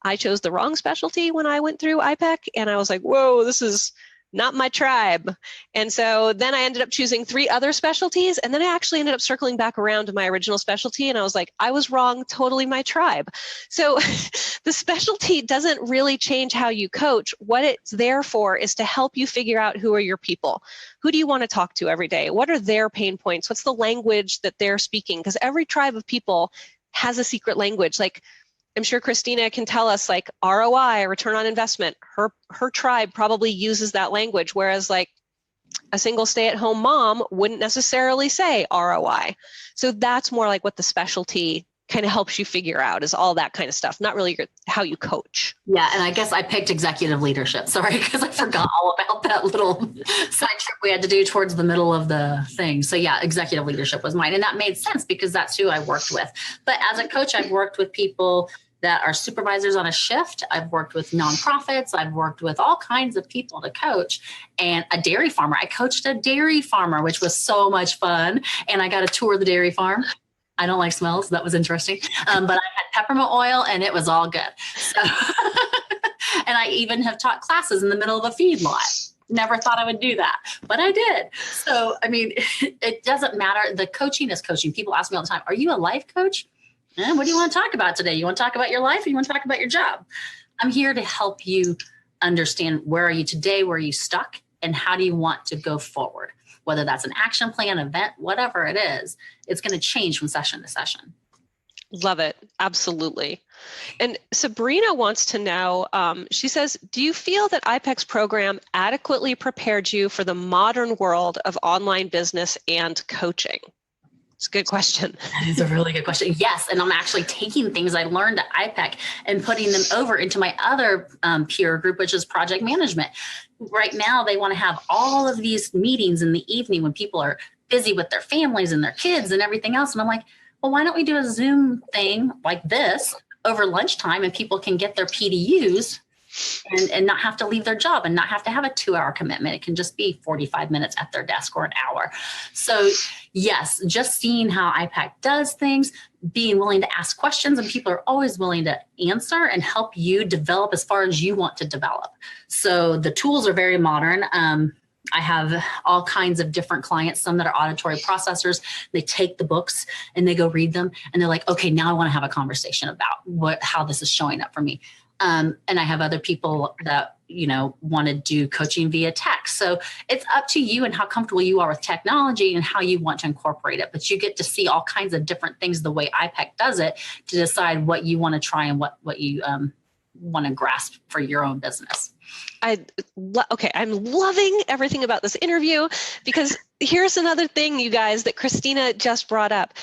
I chose the wrong specialty when I went through iPEC, and I was like, whoa, this is not my tribe. And so then I ended up choosing 3 other specialties, and then I actually ended up circling back around to my original specialty, and I was like, I was wrong, totally my tribe. So the specialty doesn't really change how you coach. What it's there for is to help you figure out who are your people. Who do you want to talk to every day? What are their pain points? What's the language that they're speaking? Because every tribe of people has a secret language. Like, I'm sure Christina can tell us, like, ROI, return on investment, her tribe probably uses that language, whereas like a single stay-at-home mom wouldn't necessarily say ROI. So that's more like what the specialty kind of helps you figure out, is all that kind of stuff, not really how you coach. Yeah. And I guess I picked executive leadership. Sorry, because I forgot all about that little side trip we had to do towards the middle of the thing. So yeah, executive leadership was mine. And that made sense because that's who I worked with. But as a coach, I've worked with people that are supervisors on a shift. I've worked with nonprofits. I've worked with all kinds of people to coach, and a dairy farmer. I coached a dairy farmer, which was so much fun. And I got a tour of the dairy farm. I don't like smells. So that was interesting. But I had peppermint oil and it was all good. So, and I even have taught classes in the middle of a feedlot. Never thought I would do that, but I did. So, I mean, it doesn't matter. The coaching is coaching. People ask me all the time, are you a life coach? What do you want to talk about today? You want to talk about your life or you want to talk about your job? I'm here to help you understand, where are you today? Where are you stuck? And how do you want to go forward? Whether that's an action plan, event, whatever it is, it's going to change from session to session. Love it. Absolutely. And Sabrina wants to know, she says, do you feel that iPEC's program adequately prepared you for the modern world of online business and coaching? It's a good question. That is a really good question. Yes. And I'm actually taking things I learned at iPEC and putting them over into my other peer group, which is project management. Right now, they want to have all of these meetings in the evening when people are busy with their families and their kids and everything else. And I'm like, well, why don't we do a Zoom thing like this over lunchtime, and people can get their PDUs and not have to leave their job and not have to have a 2-hour commitment. It can just be 45 minutes at their desk or an hour. So yes, just seeing how iPEC does things, being willing to ask questions, and people are always willing to answer and help you develop as far as you want to develop. So the tools are very modern. I have all kinds of different clients, some that are auditory processors. They take the books and they go read them and they're like, okay, now I want to have a conversation about how this is showing up for me. And I have other people that, want to do coaching via text. So it's up to you and how comfortable you are with technology and how you want to incorporate it. But you get to see all kinds of different things the way iPEC does it to decide what you want to try and what you want to grasp for your own business. Okay, I'm loving everything about this interview, because here's another thing, you guys, that Christina just brought up.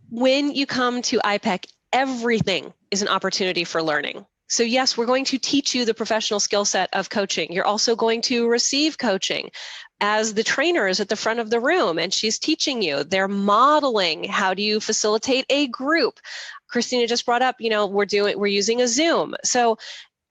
When you come to iPEC, everything is an opportunity for learning. So yes, we're going to teach you the professional skill set of coaching. You're also going to receive coaching as the trainer is at the front of the room and she's teaching you. They're modeling how do you facilitate a group. Christina just brought up, we're using a Zoom. So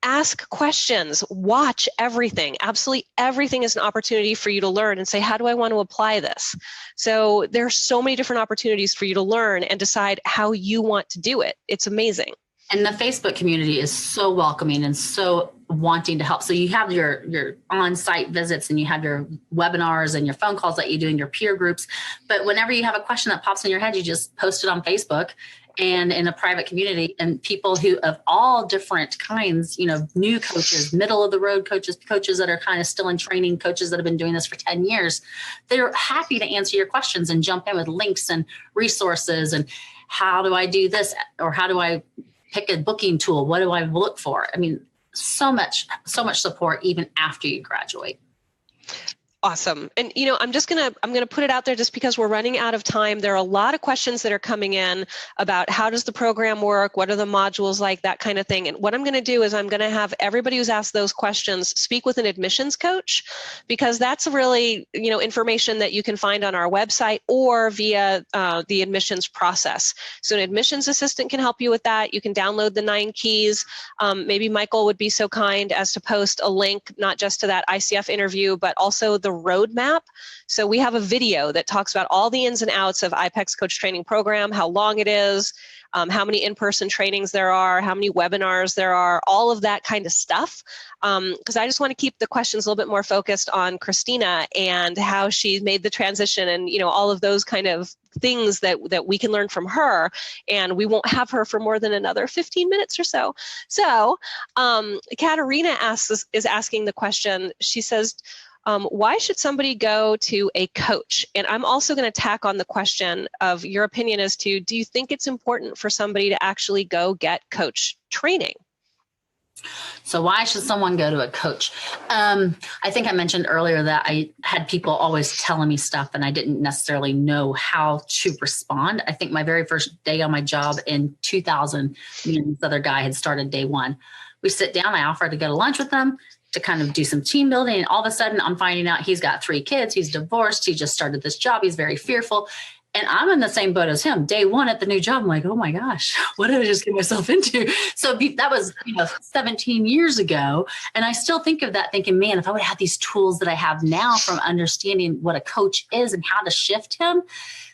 ask questions, watch everything. Absolutely everything is an opportunity for you to learn and say, how do I want to apply this? So there's so many different opportunities for you to learn and decide how you want to do it. It's amazing. And the Facebook community is so welcoming and so wanting to help. So you have your on-site visits and you have your webinars and your phone calls that you do in your peer groups. But whenever you have a question that pops in your head, you just post it on Facebook and in a private community, and people who of all different kinds, new coaches, middle of the road coaches that are kind of still in training, coaches that have been doing this for 10 years, they're happy to answer your questions and jump in with links and resources and how do I do this, or how do I pick a booking tool? What do I look for? I mean, so much support even after you graduate. Awesome. And, I'm going to put it out there just because we're running out of time. There are a lot of questions that are coming in about how does the program work? What are the modules like? That kind of thing. And what I'm going to do is I'm going to have everybody who's asked those questions speak with an admissions coach, because that's really, information that you can find on our website or via the admissions process. So an admissions assistant can help you with that. You can download the 9 keys. Maybe Michael would be so kind as to post a link, not just to that ICF interview, but also the roadmap. So we have a video that talks about all the ins and outs of iPEC's coach training program, how long it is, how many in-person trainings there are, how many webinars there are, all of that kind of stuff. Because I just want to keep the questions a little bit more focused on Christina and how she made the transition and, all of those kind of things that we can learn from her. And we won't have her for more than another 15 minutes or so. So Katerina is asking the question. She says, why should somebody go to a coach? And I'm also going to tack on the question of your opinion as to, do you think it's important for somebody to actually go get coach training? So why should someone go to a coach? I think I mentioned earlier that I had people always telling me stuff and I didn't necessarily know how to respond. I think my very first day on my job in 2000, me and this other guy had started day one. We sit down, I offered to go to lunch with him to kind of do some team building. And all of a sudden I'm finding out he's got 3 kids. He's divorced. He just started this job. He's very fearful. And I'm in the same boat as him. Day one at the new job, I'm like, oh my gosh, what did I just get myself into? So that was, 17 years ago. And I still think of that thinking, man, if I would have had these tools that I have now from understanding what a coach is and how to shift him,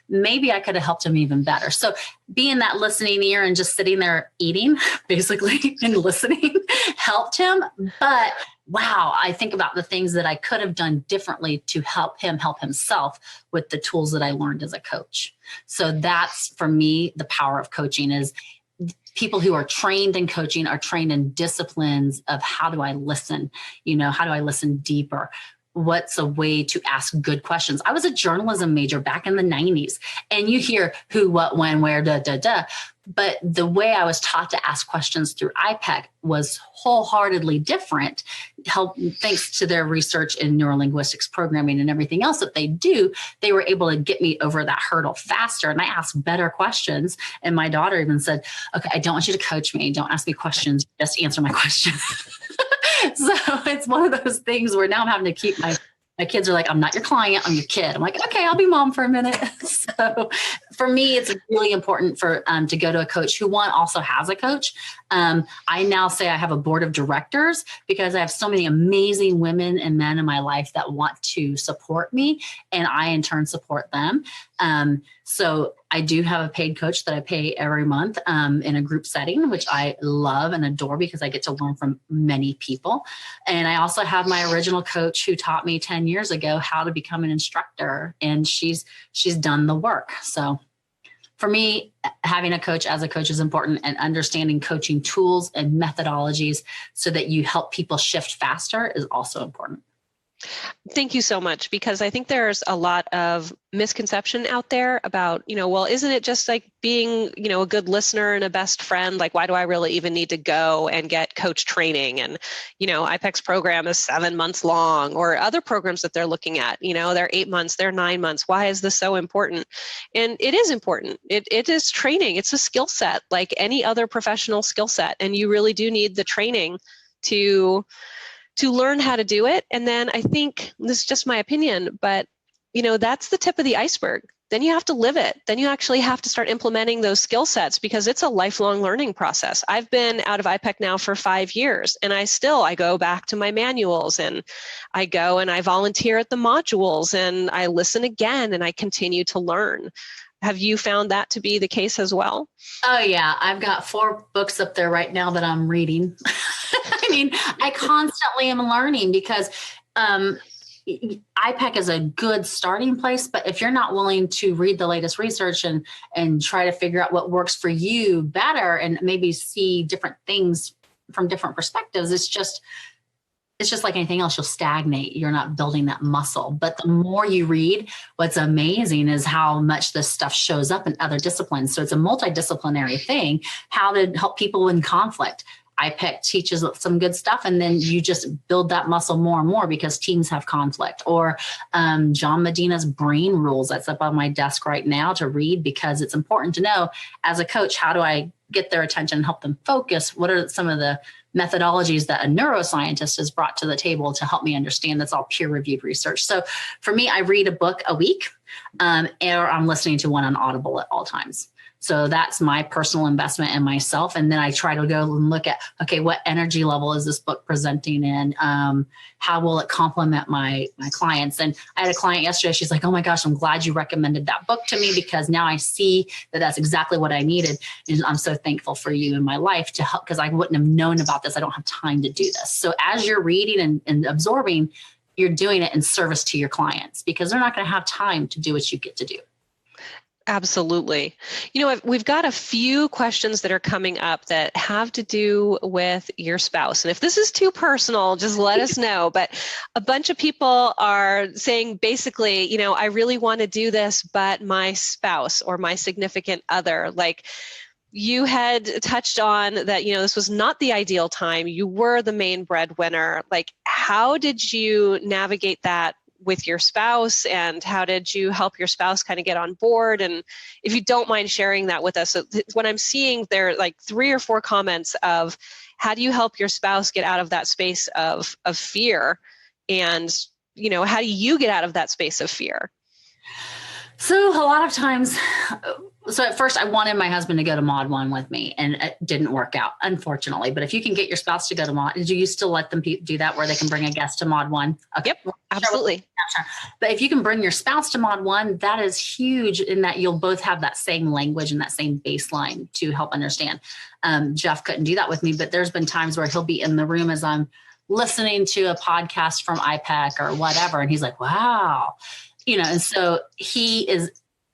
maybe I could have helped him even better. So being that listening ear and just sitting there eating, basically, and listening helped him. But wow, I think about the things that I could have done differently to help him help himself with the tools that I learned as a coach. So that's, for me, the power of coaching is people who are trained in coaching are trained in disciplines of how do I listen? How do I listen deeper? What's a way to ask good questions? I was a journalism major back in the 90s, and you hear who, what, when, where, but the way I was taught to ask questions through iPEC was wholeheartedly different. Thanks to their research in neurolinguistics programming and everything else that they do, they were able to get me over that hurdle faster. And I asked better questions. And my daughter even said, okay, I don't want you to coach me. Don't ask me questions. Just answer my questions. So it's one of those things where now I'm having to keep my kids are like, I'm not your client, I'm your kid. I'm like, okay, I'll be mom for a minute. So for me, it's really important to go to a coach who also has a coach. I now say I have a board of directors because I have so many amazing women and men in my life that want to support me, and I in turn support them. So I do have a paid coach that I pay every month in a group setting, which I love and adore because I get to learn from many people. And I also have my original coach who taught me 10 years ago how to become an instructor, and she's done the work. So for me, having a coach as a coach is important, and understanding coaching tools and methodologies so that you help people shift faster is also important. Thank you so much, because I think there's a lot of misconception out there about, well, isn't it just like being, a good listener and a best friend? Like, why do I really even need to go and get coach training? And, iPEC's program is 7 months long, or other programs that they're looking at, they're 8 months, they're 9 months. Why is this so important? And it is important. It is training. It's a skill set like any other professional skill set. And you really do need the training to learn how to do it. And then I think, this is just my opinion, but that's the tip of the iceberg. Then you have to live it. Then you actually have to start implementing those skill sets, because it's a lifelong learning process. I've been out of iPEC now for 5 years, and I go back to my manuals, and I go and I volunteer at the modules, and I listen again, and I continue to learn. Have you found that to be the case as well? Oh yeah, I've got 4 books up there right now that I'm reading. I constantly am learning because iPEC is a good starting place, but if you're not willing to read the latest research and try to figure out what works for you better, and maybe see different things from different perspectives, it's just like anything else. You'll stagnate. You're not building that muscle. But the more you read, what's amazing is how much this stuff shows up in other disciplines. So it's a multidisciplinary thing, how to help people in conflict. iPEC teaches some good stuff, and then you just build that muscle more and more because teams have conflict. Or John Medina's Brain Rules, that's up on my desk right now to read, because it's important to know, as a coach, how do I get their attention and help them focus? What are some of the methodologies that a neuroscientist has brought to the table to help me understand? That's all peer-reviewed research. So for me, I read a book a week, or I'm listening to one on Audible at all times. So that's my personal investment in myself. And then I try to go and look at, okay, what energy level is this book presenting in? How will it complement my clients? And I had a client yesterday. She's like, oh my gosh, I'm glad you recommended that book to me, because now I see that that's exactly what I needed. And I'm so thankful for you in my life to help, because I wouldn't have known about this. I don't have time to do this. So as you're reading and absorbing, you're doing it in service to your clients, because they're not going to have time to do what you get to do. Absolutely. We've got a few questions that are coming up that have to do with your spouse. And if this is too personal, just let us know. But a bunch of people are saying basically, I really want to do this, but my spouse or my significant other, like, You had touched on that, this was not the ideal time. You were the main breadwinner. Like, how did you navigate that with your spouse, and how did you help your spouse kind of get on board? And if you don't mind sharing that with us, so what I'm seeing there are like 3 or 4 comments of how do you help your spouse get out of that space of fear, and how do you get out of that space of fear? So a lot of times, so at first I wanted my husband to go to Mod 1 with me, and it didn't work out, unfortunately. But if you can get your spouse to go to Mod, do you still let them do that where they can bring a guest to Mod 1? Okay. Yep, absolutely. Sure. But if you can bring your spouse to Mod 1, that is huge in that you'll both have that same language and that same baseline to help understand. Jeff couldn't do that with me, but there's been times where he'll be in the room as I'm listening to a podcast from iPEC or whatever, and he's like, wow. And so he is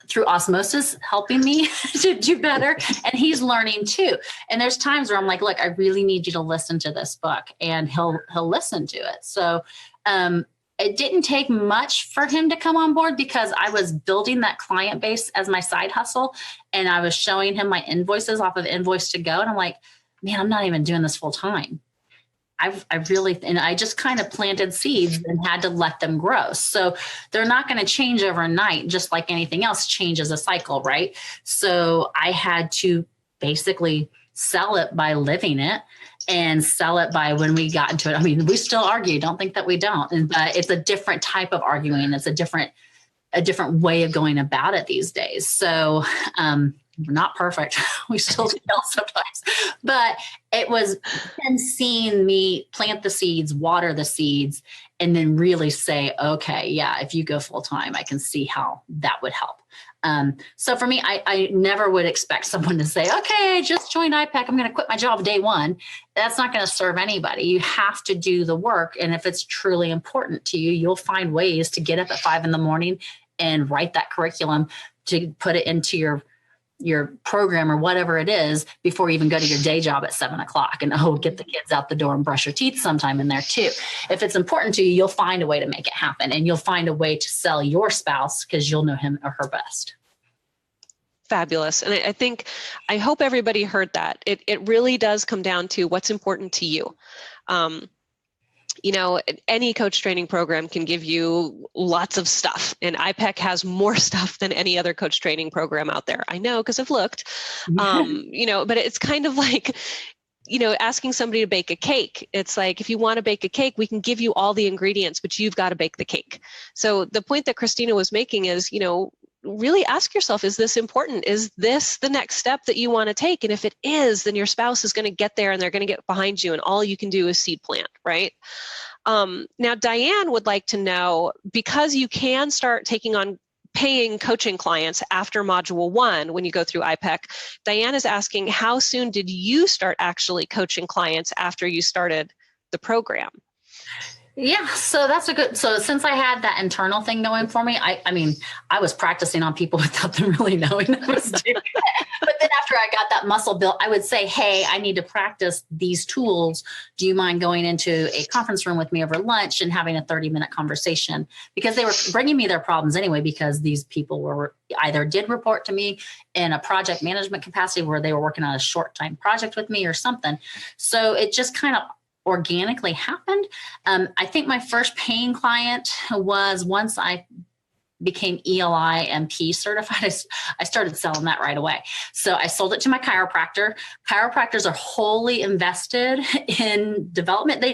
through osmosis helping me to do better, and he's learning too. And there's times where I'm like, look, I really need you to listen to this book, and he'll listen to it. So it didn't take much for him to come on board because I was building that client base as my side hustle, and I was showing him my invoices off of Invoice to Go. And I'm like, man, I'm not even doing this full time. I just kind of planted seeds and had to let them grow. So they're not going to change overnight, just like anything else changes a cycle, right? So I had to basically sell it by living it and sell it by when we got into it. I mean, we still argue. Don't think that we don't. But it's a different type of arguing. It's a different way of going about it these days. So, we're not perfect. We still fail sometimes, but it was him seeing me plant the seeds, water the seeds, and then really say, okay, yeah, if you go full time, I can see how that would help. So for me, I never would expect someone to say, okay, I just joined iPEC, I'm going to quit my job day one. That's not going to serve anybody. You have to do the work. And if it's truly important to you, you'll find ways to get up at 5 a.m. and write that curriculum to put it into your program or whatever it is before you even go to your day job at 7 o'clock, and get the kids out the door and brush your teeth sometime in there too. If it's important to you, you'll find a way to make it happen, and you'll find a way to sell your spouse because you'll know him or her best. Fabulous. And I hope everybody heard that. It really does come down to what's important to you. Any coach training program can give you lots of stuff, and iPEC has more stuff than any other coach training program out there. I know because I've looked, but it's kind of like, asking somebody to bake a cake. It's like, if you want to bake a cake, we can give you all the ingredients, but you've got to bake the cake. So the point that Christina was making is, really ask yourself, is this important? Is this the next step that you want to take? And if it is, then your spouse is going to get there and they're going to get behind you, and all you can do is seed plant, right? Now, Diane would like to know, because you can start taking on paying coaching clients after Module 1 when you go through iPEC, Diane is asking, how soon did you start actually coaching clients after you started the program? Yeah, so so since I had that internal thing going for me, I was practicing on people without them really knowing I was doing it. But then after I got that muscle built, I would say, hey, I need to practice these tools. Do you mind going into a conference room with me over lunch and having a 30-minute conversation? Because they were bringing me their problems anyway, because these people were either did report to me in a project management capacity where they were working on a short-time project with me or something. So it just kind of organically happened. I think my first paying client was once I became ELI MP certified. I started selling that right away. So I sold it to my chiropractor. Chiropractors are wholly invested in development.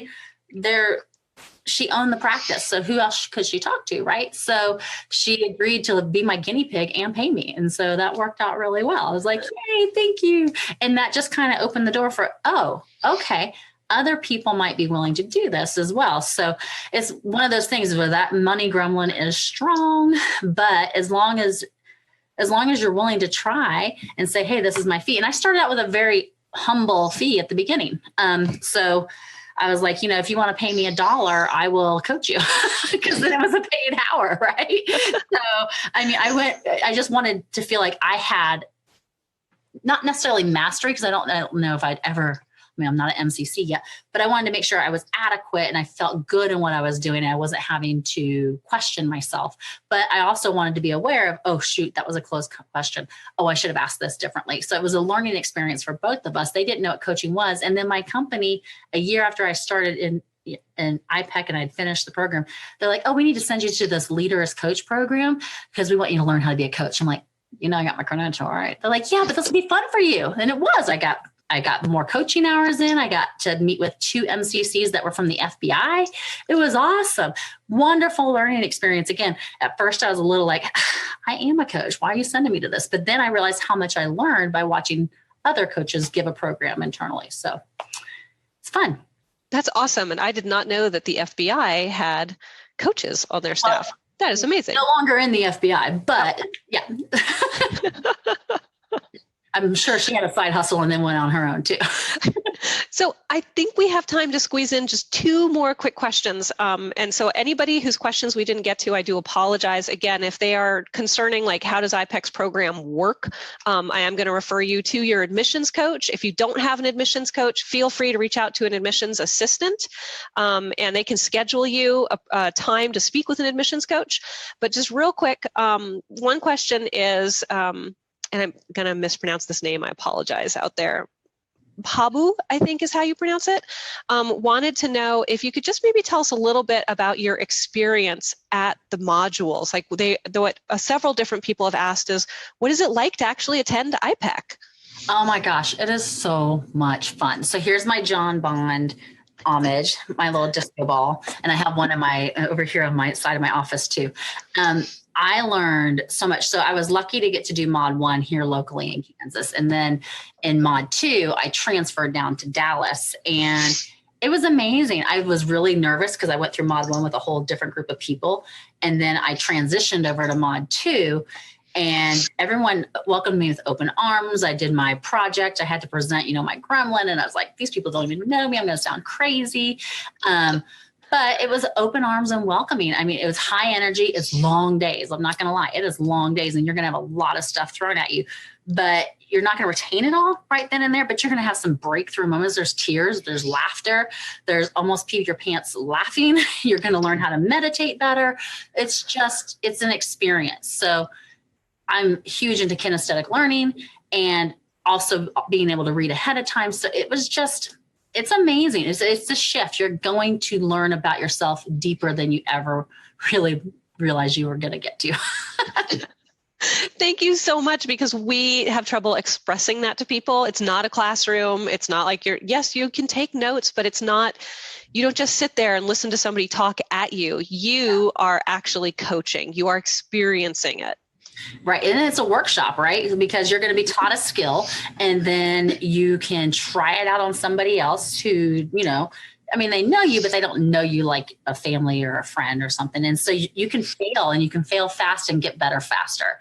She owned the practice. So who else could she talk to, right? So she agreed to be my guinea pig and pay me. And so that worked out really well. I was like, yay, thank you. And that just kind of opened the door for, oh, okay, other people might be willing to do this as well. So it's one of those things where that money grumbling is strong, but as long as you're willing to try and say, hey, this is my fee. And I started out with a very humble fee at the beginning. So I was like, if you want to pay me $1, I will coach you, because then it was a paid hour, right? So, I just wanted to feel like I had not necessarily mastery, because I don't know if I'd ever mean, I'm not an MCC yet, but I wanted to make sure I was adequate and I felt good in what I was doing. I wasn't having to question myself, but I also wanted to be aware of, oh, shoot, that was a closed question. Oh, I should have asked this differently. So it was a learning experience for both of us. They didn't know what coaching was. And then my company, a year after I started in iPEC and I'd finished the program, they're like, oh, we need to send you to this Leader as Coach program because we want you to learn how to be a coach. I'm like, I got my credential, all right. They're like, yeah, but this will be fun for you. And it was. I got more coaching hours in. I got to meet with 2 MCCs that were from the FBI. It was awesome. Wonderful learning experience. Again, at first I was a little like, I am a coach. Why are you sending me to this? But then I realized how much I learned by watching other coaches give a program internally. So it's fun. That's awesome. And I did not know that the FBI had coaches on their staff. That is amazing. No longer in the FBI, but yeah. I'm sure she had a side hustle and then went on her own too. So I think we have time to squeeze in just 2 more quick questions. And so anybody whose questions we didn't get to, I do apologize. Again, if they are concerning, like how does iPEC's program work, I am going to refer you to your admissions coach. If you don't have an admissions coach, feel free to reach out to an admissions assistant, and they can schedule you a time to speak with an admissions coach. But just real quick, one question is, and I'm going to mispronounce this name, I apologize out there. Pabu, I think is how you pronounce it, wanted to know if you could just maybe tell us a little bit about your experience at the modules. Like what several different people have asked is, what is it like to actually attend iPEC? Oh my gosh, it is so much fun. So here's my John Bond homage, my little disco ball, and I have one in over here on my side of my office too. I learned so much. So I was lucky to get to do Mod 1 here locally in Kansas. And then in Mod 2, I transferred down to Dallas. And it was amazing. I was really nervous because I went through Mod 1 with a whole different group of people. And then I transitioned over to Mod 2. And everyone welcomed me with open arms. I did my project. I had to present, my gremlin. And I was like, these people don't even know me. I'm going to sound crazy. But it was open arms and welcoming. I mean, it was high energy. It's long days. I'm not going to lie. It is long days and you're going to have a lot of stuff thrown at you, but you're not going to retain it all right then and there, but you're going to have some breakthrough moments. There's tears, there's laughter, there's almost pee your pants laughing. You're going to learn how to meditate better. It's an experience. So I'm huge into kinesthetic learning and also being able to read ahead of time. So it's amazing. It's a shift. You're going to learn about yourself deeper than you ever really realized you were going to get to. Thank you so much, because we have trouble expressing that to people. It's not a classroom. It's not like yes, you can take notes, but it's not, you don't just sit there and listen to somebody talk at you. You are actually coaching. You are experiencing it. Right. And it's a workshop, right? Because you're going to be taught a skill and then you can try it out on somebody else who, they know you, but they don't know you like a family or a friend or something. And so you can fail and you can fail fast and get better faster.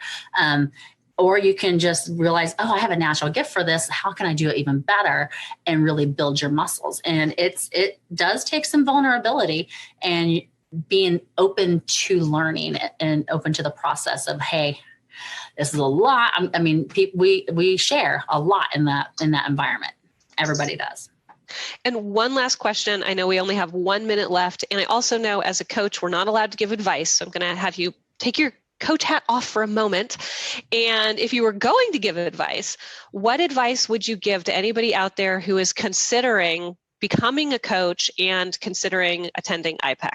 Or you can just realize, oh, I have a natural gift for this. How can I do it even better and really build your muscles? And it does take some vulnerability and being open to learning and open to the process of, hey, this is a lot. We share a lot in that environment. Everybody does. And one last question. I know we only have 1 minute left. And I also know as a coach, we're not allowed to give advice. So I'm going to have you take your coach hat off for a moment. And if you were going to give advice, what advice would you give to anybody out there who is considering becoming a coach and considering attending iPEC?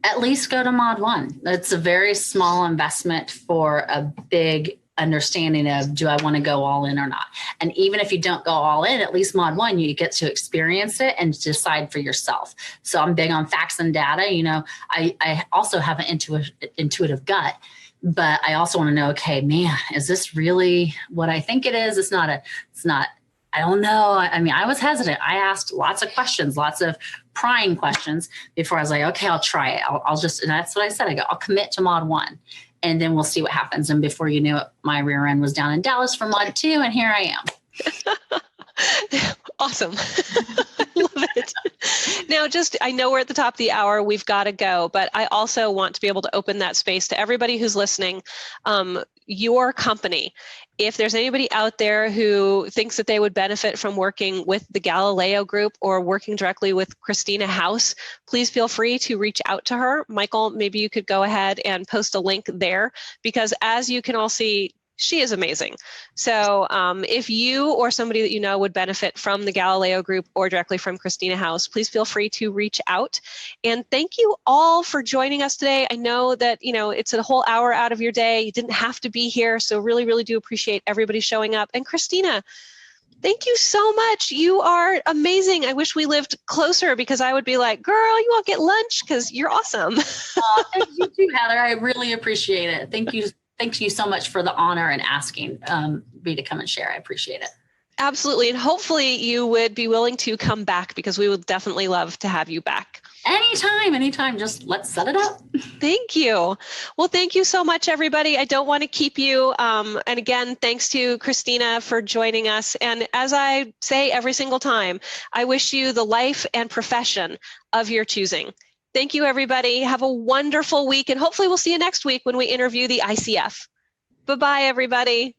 At least go to Mod 1. It's a very small investment for a big understanding of, do I want to go all in or not? And even if you don't go all in, at least Mod 1, you get to experience it and decide for yourself. So I'm big on facts and data. I also have an intuitive gut, but I also want to know, okay, man, is this really what I think it is? It's not, I don't know. I was hesitant. I asked lots of questions, lots of prying questions before I was like, okay, I'll try it. I'll just, and that's what I said. I'll commit to Mod 1 and then we'll see what happens. And before you knew it, my rear end was down in Dallas for Mod 2 and here I am. Awesome. Love it. Now, I know we're at the top of the hour. We've got to go, but I also want to be able to open that space to everybody who's listening. your company. If there's anybody out there who thinks that they would benefit from working with the Galileo group or working directly with Christina Health, please feel free to reach out to her. Michael, maybe you could go ahead and post a link there, because as you can all see, she is amazing. So if you or somebody that you know would benefit from the Galileo group or directly from Christina Health, please feel free to reach out. And thank you all for joining us today. I know that, it's a whole hour out of your day. You didn't have to be here. So really, really do appreciate everybody showing up. And Christina, thank you so much. You are amazing. I wish we lived closer, because I would be like, girl, you won't get lunch because you're awesome. Thank you too, Heather. I really appreciate it. Thank you. Thank you so much for the honor and asking me to come and share. I appreciate it. Absolutely. And hopefully you would be willing to come back, because we would definitely love to have you back. Anytime. Just let's set it up. Thank you. Well, thank you so much, everybody. I don't want to keep you. And again, thanks to Christina for joining us. And as I say every single time, I wish you the life and profession of your choosing. Thank you, everybody. Have a wonderful week. And hopefully we'll see you next week when we interview the ICF. Bye-bye, everybody.